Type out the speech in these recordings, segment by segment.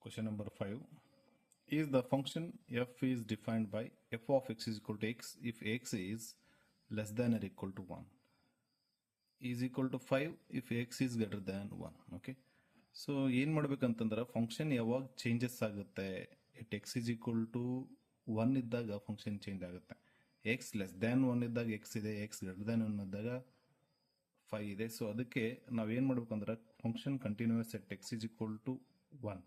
Question number 5 is the function f is defined by f of x is equal to x if x is less than or equal to 1 is equal to 5 if x is greater than 1. Okay, so ಏನು ಮಾಡಬೇಕಂತಂದ್ರೆ function ಯಾವಾಗ changes ಆಗುತ್ತೆ it x is equal to 1 ಇದ್ದಾಗ function change ಆಗುತ್ತೆ. X less than 1 ಇದ್ದಾಗ X ಇದೆ, X greater than 1 ಇದ್ದಾಗ 5 ಇದೆ. ಸೊ ಅದಕ್ಕೆ ನಾವೇನು ಮಾಡ್ಬೇಕಂದ್ರೆ function continuous at x is equal to 1.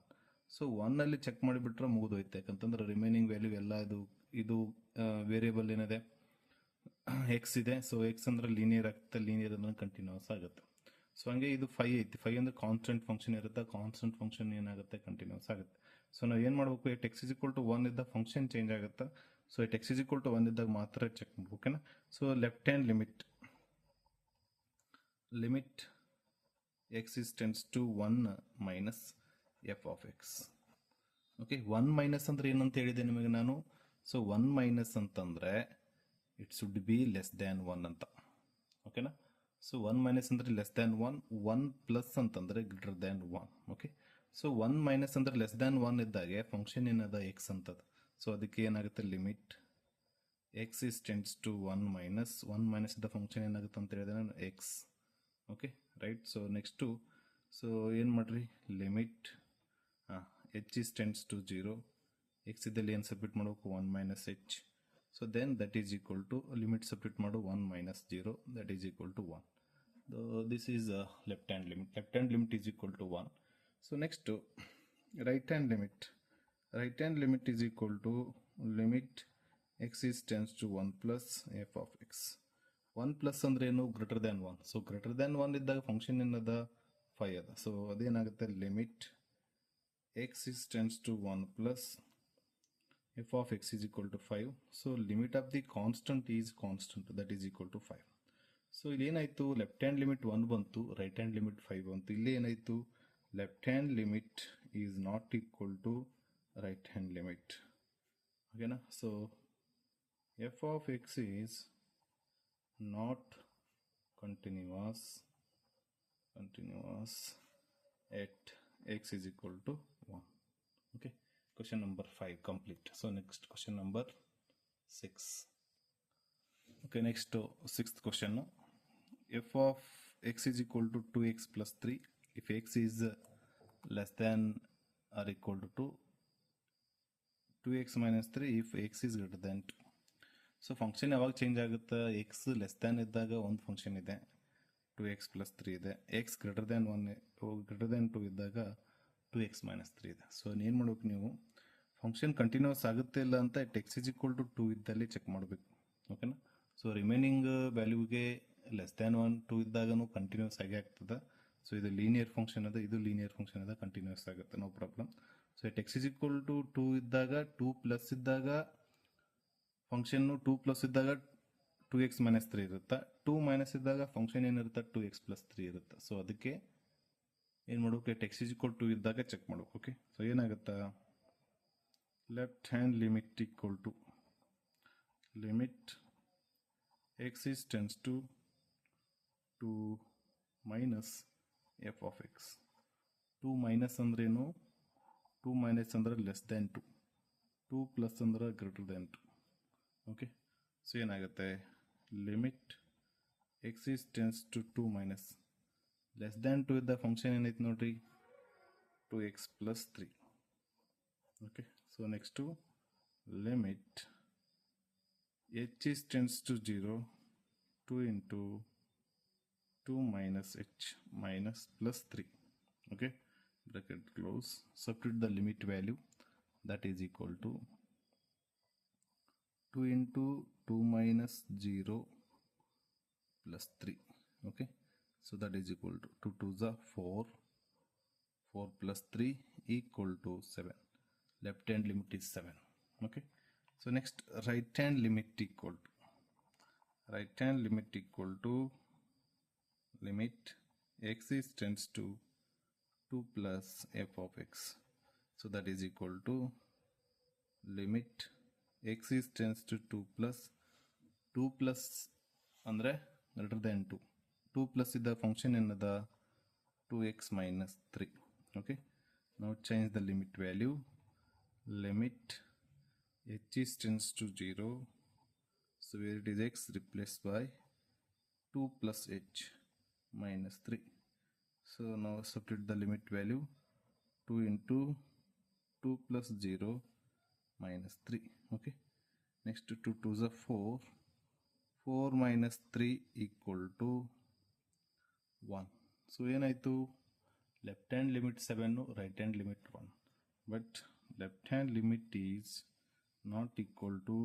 So 1 ಅಲ್ಲಿ ಚೆಕ್ ಮಾಡಿಬಿಟ್ರೆ ಮುಗಿದೋಯ್ತು. ಯಾಕಂತಂದ್ರೆ ರಿಮೈನಿಂಗ್ ವ್ಯಾಲ್ಯೂ ಎಲ್ಲ ಇದು ವೇರಿಯಬಲ್ ಏನಿದೆ ಎಕ್ಸ್ ಇದೆ. ಸೊ ಎಕ್ಸ್ ಅಂದ್ರೆ ಲೀನಿಯರ್ ಆಗುತ್ತೆ, ಲೀನಿಯರ್ ಅಂದ್ರೆ ಕಂಟಿನ್ಯೂಸ್ ಆಗುತ್ತೆ. ಸೊ ಹಂಗೆ ಇದು 5 ಐತಿ. 5 ಅಂದ್ರೆ ಕಾನ್ಸ್ಟೆಂಟ್ ಫಂಕ್ಷನ್ ಇರುತ್ತೆ, ಕಾನ್ಸ್ಟೆಂಟ್ ಫಂಕ್ಷನ್ ಏನಾಗುತ್ತೆ ಕಂಟಿನ್ಯೂಸ್ ಆಗುತ್ತೆ. ಸೊ ನಾವು ಏನು ಮಾಡಬೇಕು, at x is equal to 1 ಇದ್ದಾಗ ಫಂಕ್ಷನ್ ಚೇಂಜ್ ಆಗುತ್ತೆ. So at x is equal to 1 ಇದ್ದಾಗ ಮಾತ್ರ ಚೆಕ್ ಮಾಡ್ಬೇಕು. ಓಕೆನಾ? So left hand limit X is tends to 1 minus F of X. Okay, 1 minus ಅಂದ್ರೆ ಏನಂತ ಹೇಳಿದೆ ನಿಮಗೆ ನಾನು. ಸೊ 1 ಮೈನಸ್ ಅಂತಂದ್ರೆ it should be less than 1 ಅಂತ. ಓಕೆನಾ? ಸೊ 1 ಮೈನಸ್ ಅಂದ್ರೆ ಲೆಸ್ ದ್ಯಾನ್ 1, 1 ಪ್ಲಸ್ ಅಂತಂದ್ರೆ greater than 1. Okay, so 1 minus ಅಂದ್ರೆ ಲೆಸ್ ದ್ಯಾನ್ 1 ಇದ್ದಾಗೆ ಫಂಕ್ಷನ್ ಏನದ ಎಕ್ಸ್ ಅಂತದ. ಸೊ ಅದಕ್ಕೆ ಏನಾಗುತ್ತೆ, limit X is tends to 1 minus ಇದ್ದ ಫಂಕ್ಷನ್ ಏನಾಗುತ್ತೆ ಅಂತ ಹೇಳಿದ್ರೆ ನಾನು x. Okay right. So next so ಏನು ಮಾಡ್ರಿ, limit h is tends to 0, x ಇದ್ದಲ್ಲಿ ಏನು ಸಬ್ಮಿಟ್ ಮಾಡಬೇಕು 1 minus h. So then that is equal to limit submit ಮಾಡು 1 minus 0, that is equal to 1. This is left hand limit is equal to 1. So next right hand limit is equal to limit X is tends to 1 plus f of x. 1 plus ಅಂದ್ರೆ ಏನು, greater than 1. So greater than 1 ಇದ್ದಾಗ function ಏನದ 5 ಅದ. So ಅದೇನಾಗುತ್ತೆ, limit X is tends to 1 plus f of X is equal to 5. So limit of the constant is constant, that is equal to 5. So ಇಲ್ಲಿ ಏನಾಯಿತು, left hand limit 1 ಬಂತು, right hand limit 5 ಬಂತು. ಇಲ್ಲಿ ಏನಾಯಿತು, left hand limit is not equal to right hand limit. ಓಕೆನಾ? So F of X is not continuous at x is equal to 1. Okay, question number 5 complete. So next question number 6. Okay, next sixth question. F of x is equal to 2x plus 3 if x is less than or equal to 2x minus 3 if x is greater than 2. So function ಯಾವಾಗ change ಆಗುತ್ತೆ, x less than ಇದ್ದಾಗ ಒಂದು function ಇದೆ 2x plus 3 ಇದೆ, X greater than 2 ಇದ್ದಾಗ 2x minus 3 ಇದೆ. So ಏನು ಮಾಡ್ಬೇಕು, ನೀವು ಫಂಕ್ಷನ್ ಕಂಟಿನ್ಯೂಸ್ ಆಗುತ್ತೆ ಇಲ್ಲ ಅಂತ ಎಕ್ಸ್ ಇಸ್ ಈಕ್ವಲ್ ಟು 2 ಇದ್ದಲ್ಲಿ ಚೆಕ್ ಮಾಡಬೇಕು. ಓಕೆನಾ? ಸೊ ರಿಮೈನಿಂಗ್ ವ್ಯಾಲ್ಯೂಗೆ ಲೆಸ್ ದ್ಯಾನ್ 1 2 ಇದ್ದಾಗೂ ಕಂಟಿನ್ಯೂಸ್ ಆಗಿ ಆಗ್ತದೆ. ಸೊ ಇದು ಲೀನಿಯರ್ ಫಂಕ್ಷನ್ ಅದ, ಇದು ಲೀನಿಯರ್ ಫಂಕ್ಷನ್ ಅದ, ಕಂಟಿನ್ಯೂಸ್ ಆಗುತ್ತೆ, no problem. So X is equal to 2 ಇದ್ದಾಗ 2 ಪ್ಲಸ್ ಇದ್ದಾಗ ಫಂಕ್ಷನ್ನು 2 ಪ್ಲಸ್ ಇದ್ದಾಗ 2x ಮೈನಸ್ 3 ಇರುತ್ತೆ, 2 ಮೈನಸ್ ಇದ್ದಾಗ ಫಂಕ್ಷನ್ ಏನಿರುತ್ತೆ 2x ಪ್ಲಸ್ 3 ಇರುತ್ತೆ. ಸೊ ಅದಕ್ಕೆ ಏನು ಮಾಡಬೇಕು, ಎಕ್ಸ್ ಇಸ್ ಈಕ್ವಲ್ ಟು ಇದ್ದಾಗ ಚೆಕ್ ಮಾಡಬೇಕು. ಓಕೆ, ಸೊ ಏನಾಗುತ್ತಾ, left hand limit equal to limit X is tends to 2 minus F of X. 2 minus ಅಂದ್ರೇನು, 2 ಮೈನಸ್ ಅಂದ್ರೆ ಲೆಸ್ ದ್ಯಾನ್ 2, 2 ಪ್ಲಸ್ ಅಂದ್ರೆ ಗ್ರೇಟರ್ ದ್ಯಾನ್ 2. ಓಕೆ, ಸೊ ಏನಾಗುತ್ತೆ, limit X is tends to 2 minus less than 2 ಇದ್ದ function ಏನೈತೆ ನೋಡ್ರಿ 2x plus 3. Okay, so next limit H is tends to 0 2 into 2 minus h minus plus 3. Okay, bracket close, substitute the limit value, that is equal to 2 into 2 minus 0 plus 3. Okay, so that is equal to 2 2s are 4, 4 plus 3 equal to 7. Left hand limit is 7. Okay, so next right hand limit equal to limit x is tends to 2 plus f of x. So that is equal to limit x is tends to 2 plus ಅಂದರೆ greater than 2 plus ಇದ್ದ function ಏನದ 2x minus 3. Okay, Now change the limit value. Limit h is tends to 0. So where it is x replaced by 2 plus h minus 3. So now substitute the limit value. 2 into 2 plus 0 minus 3. Okay. Next 2 2s are 4. 4 minus 3 equal to 1. So ಏನಾಯಿತು, left hand limit 7, right hand limit 1. But left hand limit is not equal to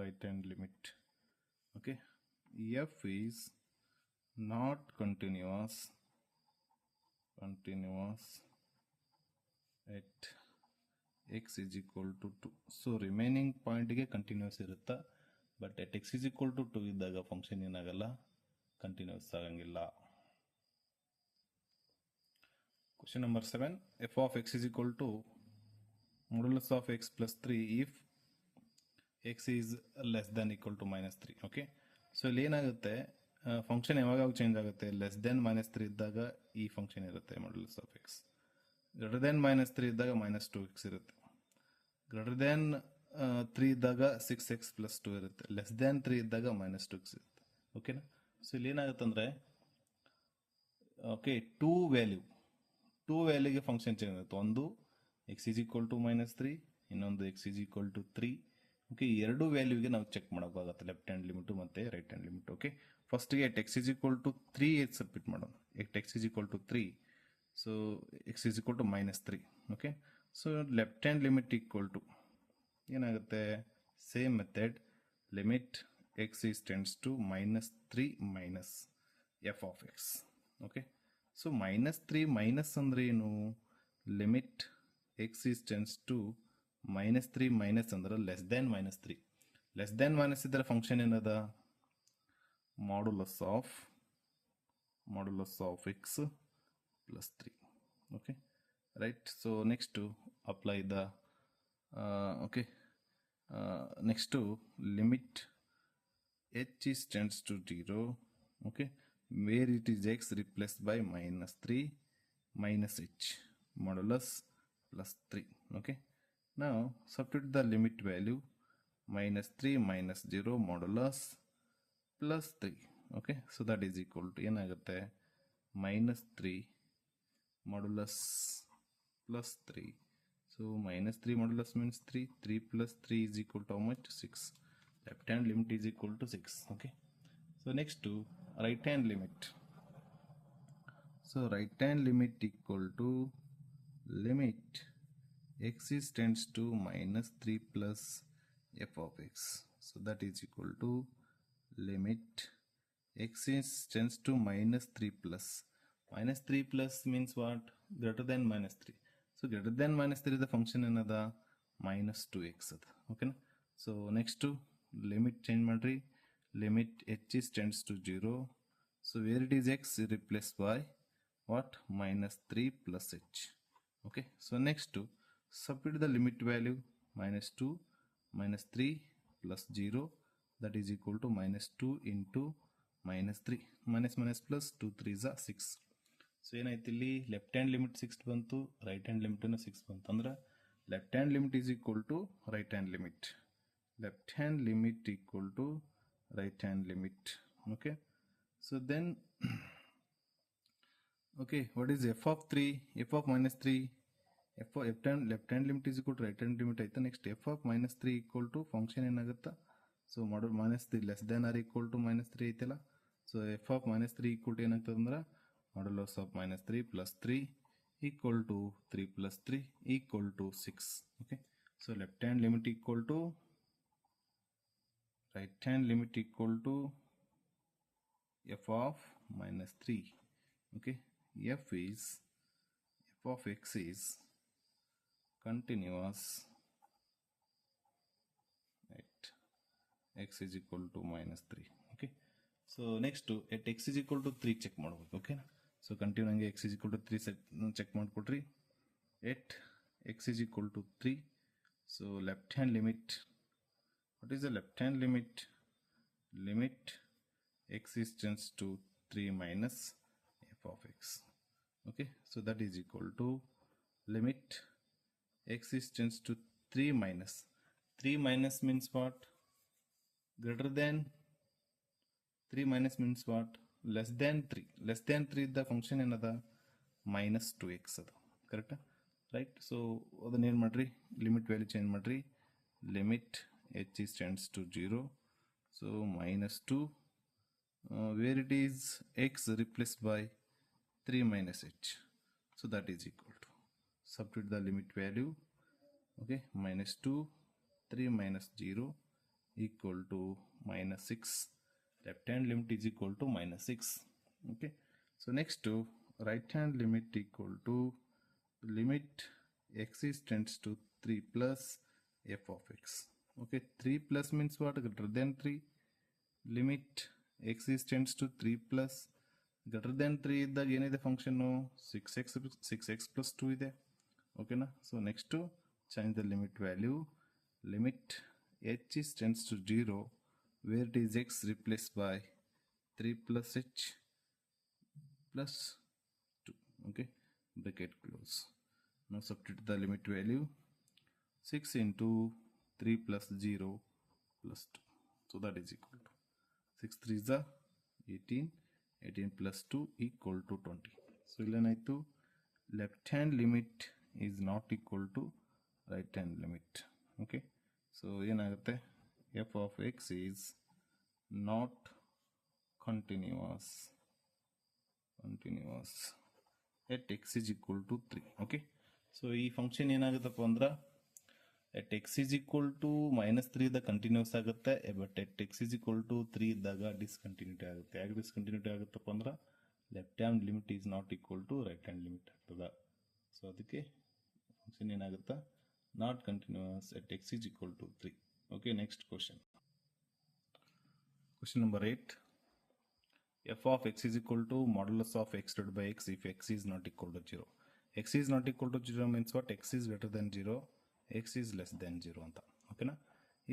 right hand limit. Okay, f is not continuous at x is equal to 2. So remaining ಪಾಯಿಂಟ್ಗೆ continuous ಇರುತ್ತಾ, but at x is equal to 2 ಇದ್ದಾಗ function ಏನಾಗಲ್ಲ, continuous ಆಗಂಗಿಲ್ಲ. Question number 7. f of x is equal to modulus of x plus 3 if x is less than equal to minus 3. Okay, so ಇಲ್ಲಿ ಏನಾಗುತ್ತೆ, function ಯಾವಾಗ change ಆಗುತ್ತೆ, less than minus 3 ಇದ್ದಾಗ ಈ function ಇರುತ್ತೆ modulus of x. Greater than minus 3 ಇದ್ದಾಗ minus 2x ಇರುತ್ತೆ. Greater than 3 ಇದ್ದಾಗ 6x ಪ್ಲಸ್ 2 ಇರುತ್ತೆ. ಲೆಸ್ ದೆನ್ 3 ಇದ್ದಾಗ ಮೈನಸ್ 2x ಇರುತ್ತೆ. ಓಕೆನಾ, ಸೊ ಇಲ್ಲಿ ಏನಾಗುತ್ತೆ ಅಂದರೆ, ಓಕೆ, ಟೂ ವ್ಯಾಲ್ಯೂಗೆ ಫಂಕ್ಷನ್ ಚೇಂಜ್ ಆಗುತ್ತೆ. ಒಂದು X is equal to minus 3, ಇನ್ನೊಂದು X is equal to 3. Okay, ಎರಡು ವ್ಯಾಲ್ಯೂಗೆ ನಾವು ಚೆಕ್ ಮಾಡೋಕ್ಕಾಗುತ್ತೆ, ಲೆಫ್ಟ್ ಹ್ಯಾಂಡ್ ಲಿಮಿಟು ಮತ್ತು ರೈಟ್ ಹ್ಯಾಂಡ್ ಲಿಮಿಟ್. ಓಕೆ, ಫಸ್ಟ್ಗೆ X is equal to 3 submit ಮಾಡೋಣ. X is equal to 3, so X is equal to minus 3. Okay, so left hand limit equal to ಏನಾಗುತ್ತೆ, same method, limit X is tends to minus 3 minus F of X. Okay, so minus 3 minus ಅಂದರೆ ಏನು, limit X is tends to minus 3 minus ಅಂದ್ರೆ less than minus 3. Less than minus ಇದ್ದರೆ function ಏನದ, modulus of X plus 3. Okay, right. So next apply the next limit h is tends to 0. Okay, where it is x replaced by minus 3 minus h modulus plus 3. Okay, now substitute the limit value, minus 3 minus 0 modulus plus 3. Okay, so that is equal to ಏನಾಗುತ್ತೆ, minus 3 modulus plus 3. So minus 3 modulus means 3. 3 plus 3 is equal to how much, 6. Left hand limit is equal to 6. Okay, so next to right hand limit. So right hand limit equal to limit x is tends to minus 3 plus f of x. So that is equal to limit x is tends to minus 3 plus. Minus 3 plus means what, greater than minus 3. So greater than minus 3 the function another minus 2x. Okay, so next to limit change ಮಾಡ್ರಿ, limit h is tends to 0. So where it is x replaced by what, minus 3 plus h. Okay, so next to substitute the limit value, minus 2 minus 3 plus 0, that is equal to minus 2 into minus 3. Minus minus plus 2 3s are 6. So ಏನಾಯ್ತು, ಇಲ್ಲಿ left hand limit 6 ಬಂತು, right hand ಲಿಮಿಟನ್ನು 6 ಬಂತು. ಅಂದ್ರೆ left hand limit is equal to right hand limit. Left hand limit equal to right hand limit. Okay, so then okay, what is f of 3, f of minus 3, left hand limit is equal to right hand limit aita. Next f of minus 3 equal to function enagutta, so model minus 3 less than or equal to minus 3 aitala. So f of minus 3 equal to enagtade andra modulus of minus 3 plus 3 equal to 3 plus 3 equal to 6. Okay, so left hand limit equal to right hand limit equal to f of minus 3. Okay, f of x is continuous at x is equal to minus 3. Okay, so next to at x is equal to 3 check ಮಾಡಬೇಕು. Okay, so continue ಹಂಗೆ x is equal to 3 check ಮಾಡಿಕೊಡ್ರಿ. at x is equal to 3, so left hand limit, what is the left hand limit, limit x is tends to 3 minus f of x. Okay, so that is equal to limit x is tends to 3 minus. 3 minus means what? Greater than 3 minus means what? Less than 3. Less than 3 the function ಏನದ minus 2x ಅದು ಕರೆಕ್ಟಾ right. So ಅದನ್ನ ಏನು ಮಾಡ್ರಿ, limit value change ಮಾಡ್ರಿ. Limit h is tends to 0, so minus 2 where it is x replaced by 3 minus h, so that is equal to, substitute the limit value, okay, minus 2 3 minus 0 equal to minus 6. Left hand limit is equal to minus 6. Okay, so next to right hand limit equal to limit x is tends to 3 plus f of x. Okay, 3 plus means what? Greater than 3. Limit x is tends to 3 plus greater than 3 ಇದ್ದಾಗ ಏನಿದೆ function 6x plus 2 ಇದೆ. ಓಕೆನಾ. So next change the limit value. Limit h is tends to 0 where it is x replaced by 3 plus h plus 2. Okay, bracket close. Now substitute the limit value. 6 into 3 plus 0 plus 2, so that is equal to 6 3 is 18, 18 plus 2 equal to 20. So illenaitu left hand limit is not equal to right hand limit. Okay, so ಏನಾಗುತ್ತೆ, f of x is not continuous at x is equal to 3. Okay, so ಈ function ಏನಾಗುತ್ತಪ್ಪ ಅಂದ್ರೆ at x is equal to minus 3 ಇದ್ದಾಗ continuous ಆಗುತ್ತೆ, but at x is equal to 3 ಇದ್ದಾಗ discontinuity ಆಗುತ್ತೆ. ಯಾಕೆ discontinuity ಆಗುತ್ತಪ್ಪ ಅಂದ್ರೆ left hand limit is not equal to right hand limit ಆಗ್ತದೆ. ಸೊ ಅದಕ್ಕೆ ಫಂಕ್ಷನ್ ಏನಾಗುತ್ತೆ, not continuous at x is equal to 3. Okay, next question number 8. f of x is equal to modulus of x divided by x if x is not equal to 0. x is not equal to 0 means what? x is greater than 0, x is less than 0 ಅಂತ. ಓಕೆನಾ.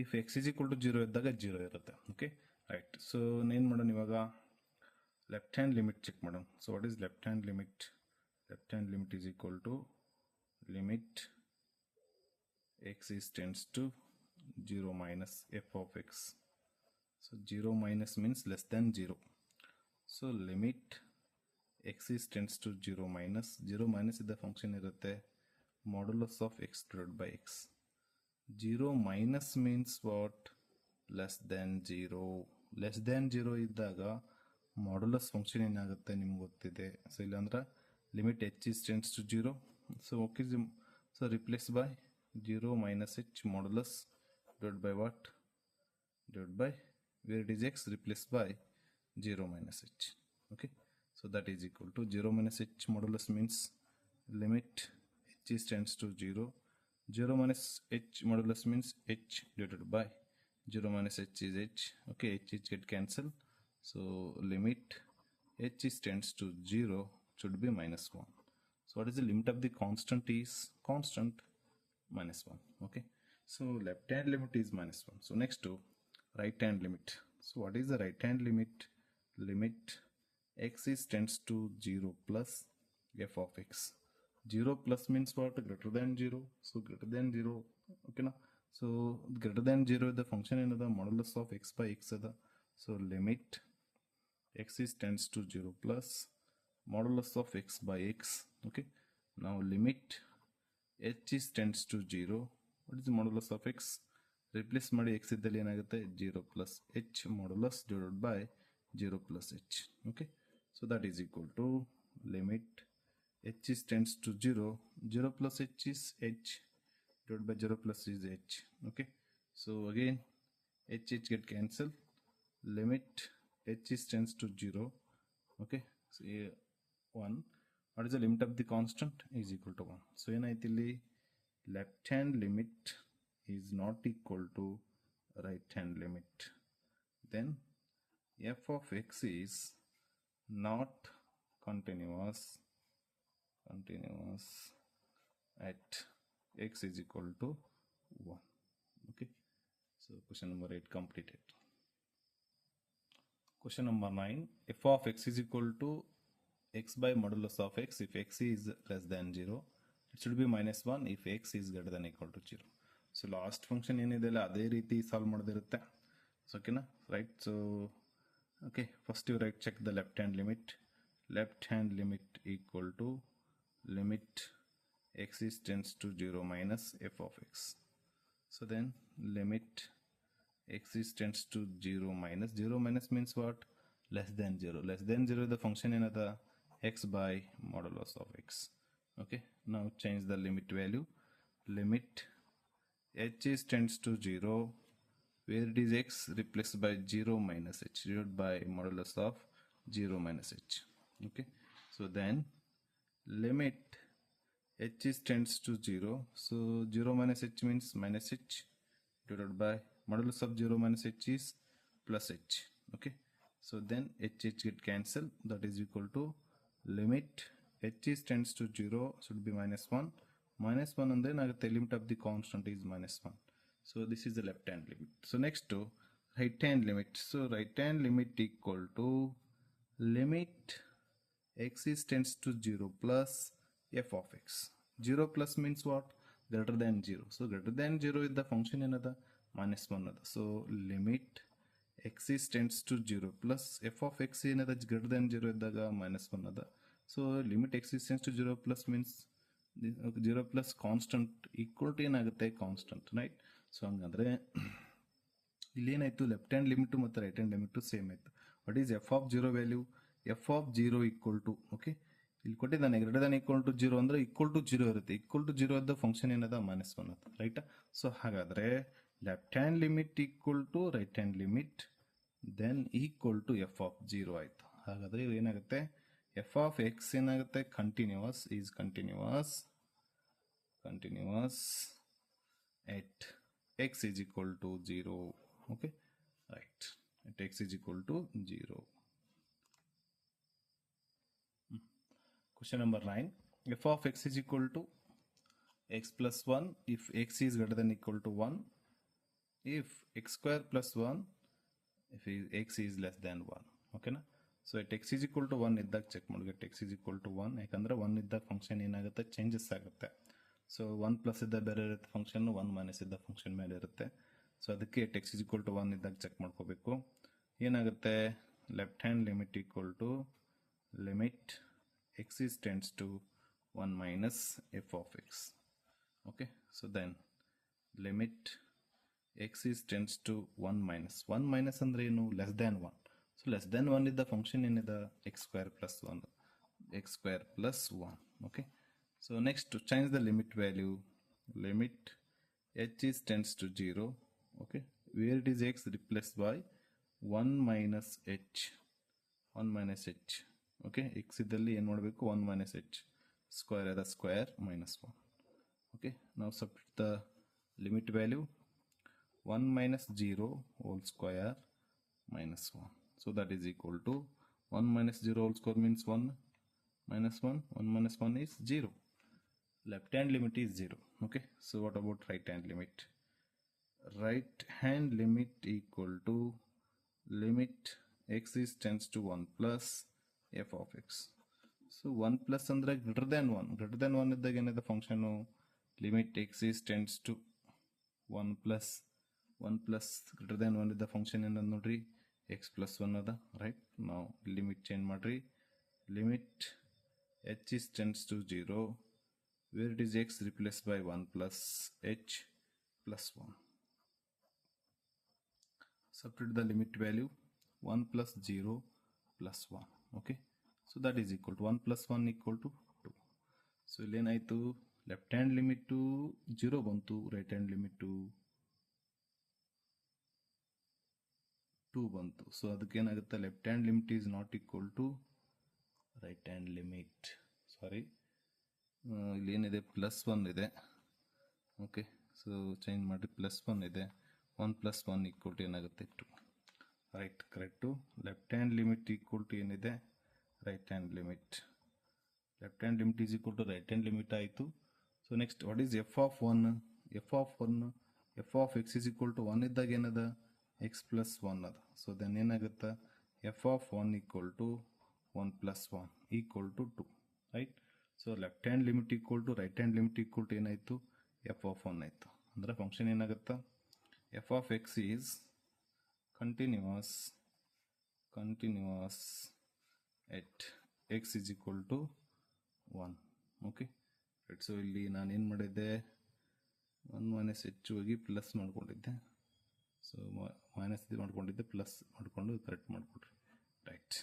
If x is equal to 0 ಇದ್ದಾಗ 0 ಇರುತ್ತೆ. Okay, right. So ಏನು ಮಾಡೋಣ ಇವಾಗ, left hand limit check ಮಾಡೋಣ. So what is left hand limit? Left hand limit is equal to limit x is tends to 0 minus f of x. So 0 minus means less than 0. So limit x is tends to 0 minus is the function irutte modulus of x divided by x. 0 minus means what? Less than 0. Less than 0 ಇದ್ದಾಗ modulus function ಏನಾಗುತ್ತೆ ನಿಮ್ಗೆ ಗೊತ್ತಿದೆ. So ಇಲ್ಲಾಂದ್ರೆ limit h is tends to 0. So okay, so replace by 0 minus h modulus divided by what? Divided by where it is x replaced by 0 minus h. Okay, so that is equal to 0 minus h modulus means limit h is tends to 0. 0 minus h modulus means h divided by 0 minus h is h. Okay, h get cancelled. So limit h is tends to 0 should be minus 1. So what is the limit of the constant? Is constant minus 1. Okay, so left hand limit is minus 1. So next to right hand limit. So what is the right hand limit? Limit x is tends to 0 plus f of x. 0 plus means what? Greater than 0. So greater than 0. Okay na. So greater than 0 the function ಏನದ modulus of x by x ಅದ. So limit x is tends to 0 plus modulus of x by x. Okay, now limit h is tends to 0. What is the modulus of x? Replace ಮಾಡಿ x ಇದ್ದಲ್ಲಿ ಏನಾಗುತ್ತೆ 0 plus h modulus divided by 0 plus h. Okay, so that is equal to limit h is tends to 0. 0 plus h is h divided by 0 plus is h. Okay, so again h get cancelled. Limit h is tends to 0. Okay, so 1. What is the limit of the constant? Is equal to 1. So ಏನಾಯ್ತು ಇಲ್ಲಿ, left hand limit is not equal to right hand limit. Then f of x is not continuous at x is equal to 1. Okay, so question number 8 completed. Question number 9. f of x is equal to x by modulus of x if x is less than 0. It should be -1 if x is greater than equal to 0. So last function ಏನಿದೆ ಅಲ್ಲ ಅದೇ ರೀತಿ solve ಮಾಡೋದಿರುತ್ತೆ. So ಓಕೆನಾ, right. So okay, first you right check the left hand limit equal to limit x is tends to 0 minus f of x. So then limit x is tends to 0 minus means what? Less than 0. Less than 0 is the function in the x by modulus of x. Okay, now change the limit value. Limit h is tends to 0, where it is x replaced by 0 minus h divided by modulus of 0 minus h. Okay, so then limit h is tends to 0, so 0 minus h means minus h divided by modulus of 0 minus h is plus h. Okay, so then h get cancelled, that is equal to limit h is tends to 0 should be -1 and then the limit of the constant is -1. So this is the left hand limit. So next to right hand limit. So right hand limit equal to limit x is tends to 0 plus f of x. 0 plus means what? Greater than 0. So greater than 0 is the function another -1 other. So limit x is tends to 0 plus f of x another greater than 0 ಇದ್ದಾಗ -1 other. So limit x is tends to 0 plus means 0 plus constant equal to ಏನಾಗುತ್ತೆ constant, right. So ಹಂಗಂದ್ರೆ ಇಲ್ಲಿ ಏನಾಯ್ತು, left hand limit ಮತ್ತು right hand limit same ಆಯ್ತು. What is F of 0 value? F of 0 equal to, okay ಇಲ್ಲಿ ಕೊಟ್ಟಿದ್ದಾನೆ greater than equal to 0 ಅಂದ್ರೆ equal to 0 ಇರುತ್ತೆ. ಈಕ್ವಲ್ ಟು 0 ಇದ್ದ ಫಂಕ್ಷನ್ ಏನದ -1 ಅಂತ, ರೈಟ್. ಸೊ ಹಾಗಾದ್ರೆ left hand limit equal to right hand limit then equal to f of 0 ಆಯ್ತು. ಹಾಗಾದ್ರೆ ಏನಾಗುತ್ತೆ, ಎಫ್ ಆಫ್ ಎಕ್ಸ್ ಏನಾಗುತ್ತೆ, continuous at X is equal to 0. Okay, right, at X is equal to 0. Question number 9. F of x is equal to x plus 1 if x is greater than equal to 1. If x square plus 1 if x is less than 1. Okay na? So at x is equal to 1 ಇದ್ದಾಗ check ಮಾಡಿ, at x is equal to 1 ಯಾಕಂದ್ರೆ 1 ಇದ್ದಾಗ function ಏನಾಗುತ್ತೆ, changes ಆಗುತ್ತೆ. So 1 plus ಇದ್ದ ಬೇರೆ ಇರುತ್ತೆ function, 1 minus ಇದ್ದ ಫಂಕ್ಷನ್ ಮೇಲೆ ಇರುತ್ತೆ. ಸೊ ಅದಕ್ಕೆ at x is equal to 1 ಇದ್ದಾಗ ಚೆಕ್ ಮಾಡ್ಕೋಬೇಕು. ಏನಾಗುತ್ತೆ, left hand limit equal to limit x is tends to 1 minus f of x. Okay, so then limit x is tends to 1 minus ಅಂದ್ರೆ ಏನು, less than 1. So less than 1 is the function in the x square plus 1. Okay, so next to change the limit value. Limit h is tends to 0. Okay, where it is x replaced by 1 minus h. Okay, X ಇದ್ದಲ್ಲಿ ಏನು ಮಾಡಬೇಕು, 1 minus h square ಅದ square -1. Okay, ನಾವು substitute the limit value 1 minus 0 whole square -1. So that is equal to 1 minus 0 whole square means 1 minus 1. 1 minus 1 is 0. Left hand limit is 0. Okay, so what about right hand limit? Right hand limit equal to limit x is tends to 1 plus f of x. So 1 plus ಅಂದ್ರೆ greater than 1 ಇದ್ದಾಗ ಏನಿದೆ function, limit x is tends to 1 plus greater than 1 ಇದ್ದ function ಏನದ ನೋಡ್ರಿ, x plus 1 ಅದ, right. ನಾವು limit change ಮಾಡ್ರಿ, limit h is tends to 0 where it is x replaced by 1 plus h plus 1. Substitute the limit value 1 plus 0 plus 1. Okay, so that is equal to 1 plus 1 equal to 2. So ಇಲ್ಲಿ ಏನಾಯಿತು, left hand limit 0 ಬಂತು, right hand limit 2 ಬಂತು. So ಅದಕ್ಕೇನಾಗುತ್ತೆ, left hand limit is not equal to right hand limit. Sorry, ಇಲ್ಲಿ ಏನಿದೆ +1 ಇದೆ. Okay, so change ಮಾಡಿ +1 ಇದೆ, 1 plus 1 equal to ಏನಾಗುತ್ತೆ 2. Right, correct. Left hand limit equal to ಏನಿದೆ, right hand limit. Left hand limit is equal to right hand limit ಆಯಿತು. So next what is F of 1? F of X is equal to 1 ಇದ್ದಾಗ ಏನದ, X plus 1 ಅದ. So then ಏನಾಗುತ್ತೆ, F of 1 equal to 1 plus 1 equal to 2, right. So left hand limit equal to right hand limit equal to ಏನಾಯಿತು F of one ಆಯಿತು. ಅಂದರೆ function ಏನಾಗುತ್ತಾ F of X is continuous at X is equal to 1. Okay right. So ಇಲ್ಲಿ ನಾನೇನು ಮಾಡಿದ್ದೆ 1 minus ಹೆಚ್ಚು ಹೋಗಿ plus ಮಾಡ್ಕೊಂಡಿದ್ದೆ. ಸೊ ಮೈನಸ್ ಇದು ಮಾಡ್ಕೊಂಡಿದ್ದೆ ಪ್ಲಸ್ ಮಾಡಿಕೊಂಡು ಕರೆಕ್ಟ್ ಮಾಡಿಕೊಡ್ರಿ. Right.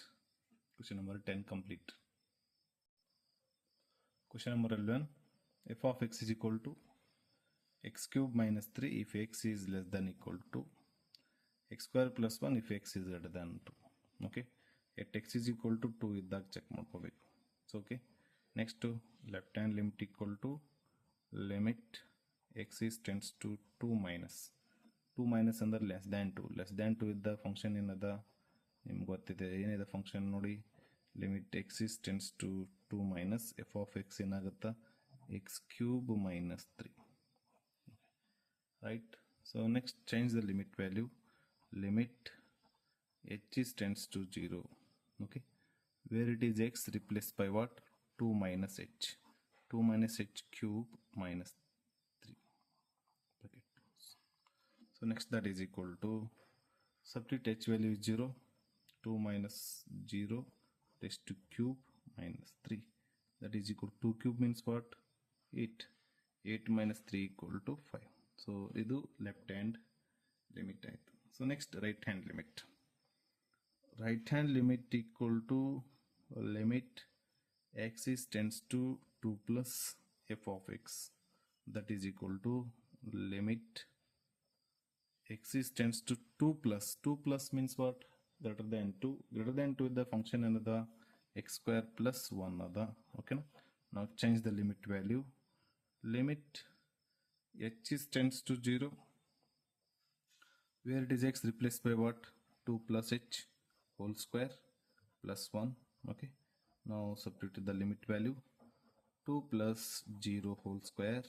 Question number 10 complete. Question number 11. F of x is equal to x cube minus 3 if x is less than equal to x square plus 1 if x is greater than 2. Okay. At x is equal to 2 ಇದ್ದಾಗ check ಮಾಡ್ಕೋಬೇಕು. So okay next left hand limit equal to limit X is tends to 2 minus ಅಂದ್ರೆ less than 2 ಇದ್ದ function ಏನದ ನಿಮ್ಗೆ ಗೊತ್ತಿದೆ. ಏನಿದೆ function ನೋಡಿ, limit X is tends to 2 minus F of x ಏನಾಗುತ್ತಾ x cube minus 3. Right. So next change the limit value. Limit H is tends to 0. Okay where it is x replace by what 2 minus H cube minus 3. So next that is equal to substitute h value is 0, 2 minus 0 raised to cube minus 3, that is equal to 2 cube means what 8 minus 3 equal to 5. So idu left hand limit aitu. So next right hand limit equal to limit x is tends to 2 plus f of x, that is equal to limit x is tends to 2 plus means what greater than 2 with the function another x square plus 1 other. Okay, now change the limit value. Limit h is tends to 0, where it is x replaced by what 2 plus h whole square plus 1. Okay, now substitute the limit value 2 plus 0 whole square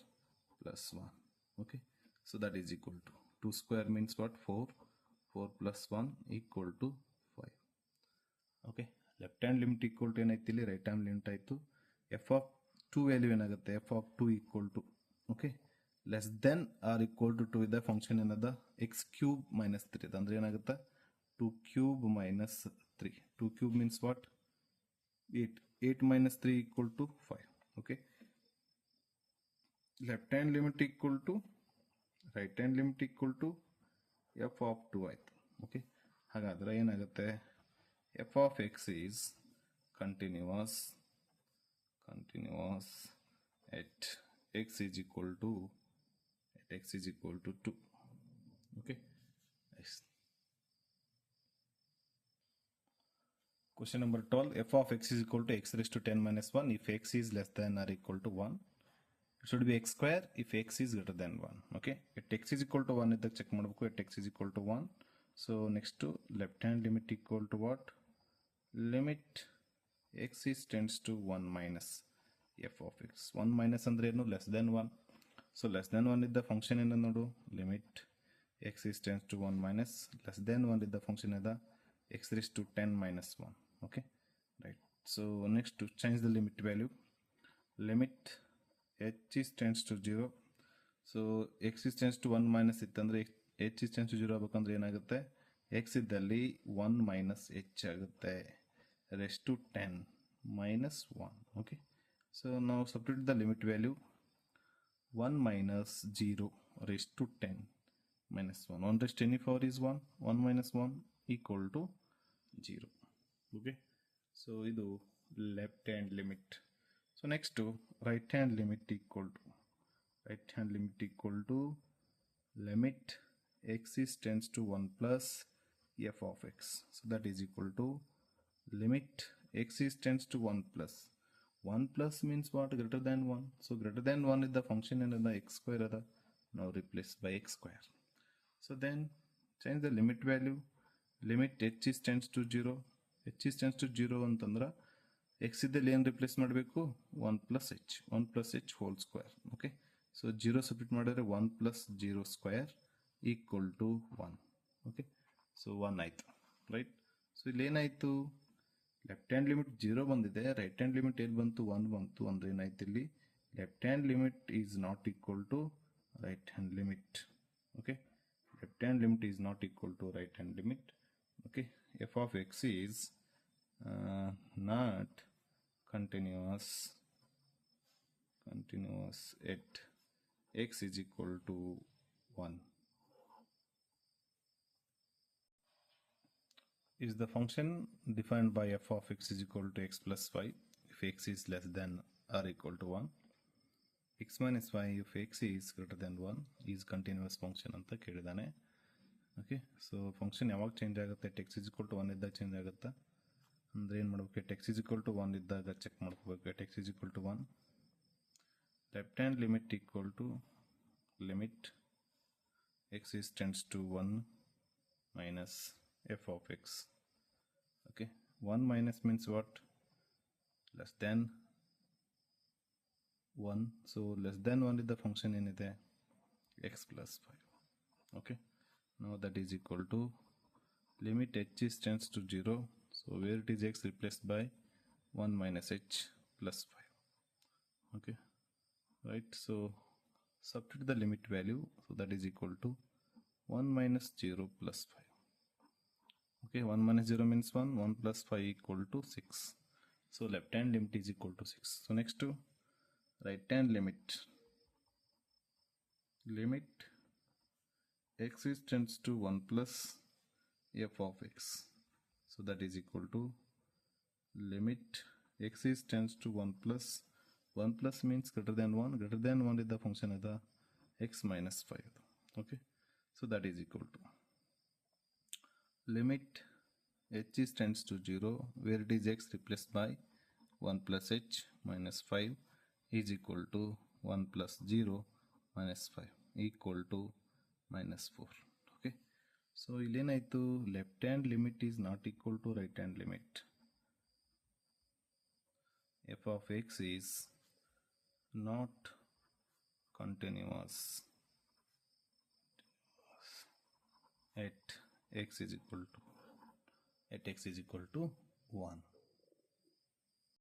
plus 1. Okay, so that is equal to 2 square means what 4 plus 1 equal to 5. Okay, left hand limit equal to ಏನಾಯ್ತು ಇಲ್ಲಿ right hand limit ಆಯಿತು. F of 2 value ಏನಾಗುತ್ತೆ F of 2 equal to okay less than or equal to 2 ಇದ್ದ function ಏನದ X cube minus 3 ಇದೆ. ಅಂದರೆ ಏನಾಗುತ್ತೆ 2 cube minus 3. 2 cube means what 8 minus 3 equal to 5. Okay left hand limit equal to right hand limit equal to f of 2 ಆಯಿತು. Okay ಹಾಗಾದರೆ ಏನಾಗುತ್ತೆ F of X is continuous at X is equal to 2. Okay question number 12. F of X is equal to x raise to 10 minus 1 if x is less than or equal to 1. It should be x square if x is greater than 1. Okay, at x is equal to 1 ಇದ್ದಾಗ check ಮಾಡಬೇಕು. at x is equal to 1. So next to left hand limit equal to what limit x is tends to 1 minus f of x. 1 minus ಅಂದ್ರೆ ಏನು less than 1. So less than 1 ಇದ್ದ function ಏನು ನೋಡು limit x is tends to 1 minus less than 1 ಇದ್ದ function ಇದೆ x raised to 10 minus 1. Okay, right. So next to change the limit value. Limit h is tends to 0. So x is tends to 1 minus ಇತ್ತಂದ್ರೆ h is tends to 0 ಆಗಬೇಕಂದ್ರೆ ಏನಾಗುತ್ತೆ x ಇದ್ದಲ್ಲಿ 1 minus h ಆಗುತ್ತೆ raised to 10 minus 1. Okay, so now substitute the limit value 1 minus 0 raised to 10 minus 1. 1 raised to any power is 1. 1 minus 1 equal to 0. Okay, so idu left hand limit. So next to right hand limit equal to limit x is tends to 1 plus f of x. So that is equal to limit x is tends to 1 plus. 1 plus means what greater than 1. So greater than 1 is the function and the x square other. Now replace by x square. So then change the limit value. Limit h is tends to 0. h is tends to 0 ಅಂತಂದ್ರೆ x ಇದ್ದಲ್ಲಿ ಏನು replace ಮಾಡಬೇಕು 1 plus h whole square. Okay, so 0 substitute ಮಾಡಿದ್ರೆ 1 plus 0 square equal to 1. Okay, so 1 ಆಯಿತು. Right. So ಇಲ್ಲಿ ಏನಾಯಿತು left hand limit 0 ಬಂದಿದೆ, right hand limit ಎಲ್ಲಿ ಬಂತು 1 ಬಂತು ಅಂದ್ರೆ ಏನಾಯ್ತು ಇಲ್ಲಿ left hand limit is not equal to right hand limit. Okay, left hand limit is not equal to right hand limit. Okay, f of X is not continuous at x is equal to 1. Is the function defined by f of x is equal to x plus 5 if x is less than or equal to 1, x minus 5 if x is greater than 1 is continuous function ಅಂತ ಕೇಳಿದಾನೆ. Okay, so function ಯಾವಾಗ change ಆಗುತ್ತೆ, x is equal to 1 ಇದ್ದಾಗ change ಆಗುತ್ತಾ ಅಂದರೆ ಏನು ಮಾಡಬೇಕು, x is equal to 1 ಇದ್ದಾಗ check ಮಾಡ್ಕೋಬೇಕು. x is equal to 1, left hand limit equal to limit x is tends to 1 minus f of x. Okay, 1 minus means what, less than 1, so less than 1 is the function ಏನಿದೆ x plus 5. Okay, now that is equal to limit h is tends to 0, so where it is x replaced by 1 minus h plus 5. Okay, right, so substitute the limit value, so that is equal to 1 minus 0 plus 5. Okay, 1 minus 0 means 1, 1 plus 5 equal to 6. So left hand limit is equal to 6. So next to right hand limit, limit x is tends to 1 plus f of x. So that is equal to limit x is tends to 1 plus, 1 plus means greater than 1 is the function of the x minus 5. Okay, so that is equal to limit h is tends to 0, where it is x replaced by 1 plus h minus 5 is equal to 1 plus 0 minus 5 equal to minus 4. Okay, so illenaitu left hand limit is not equal to right hand limit. F of x is not continuous at x is equal to 1.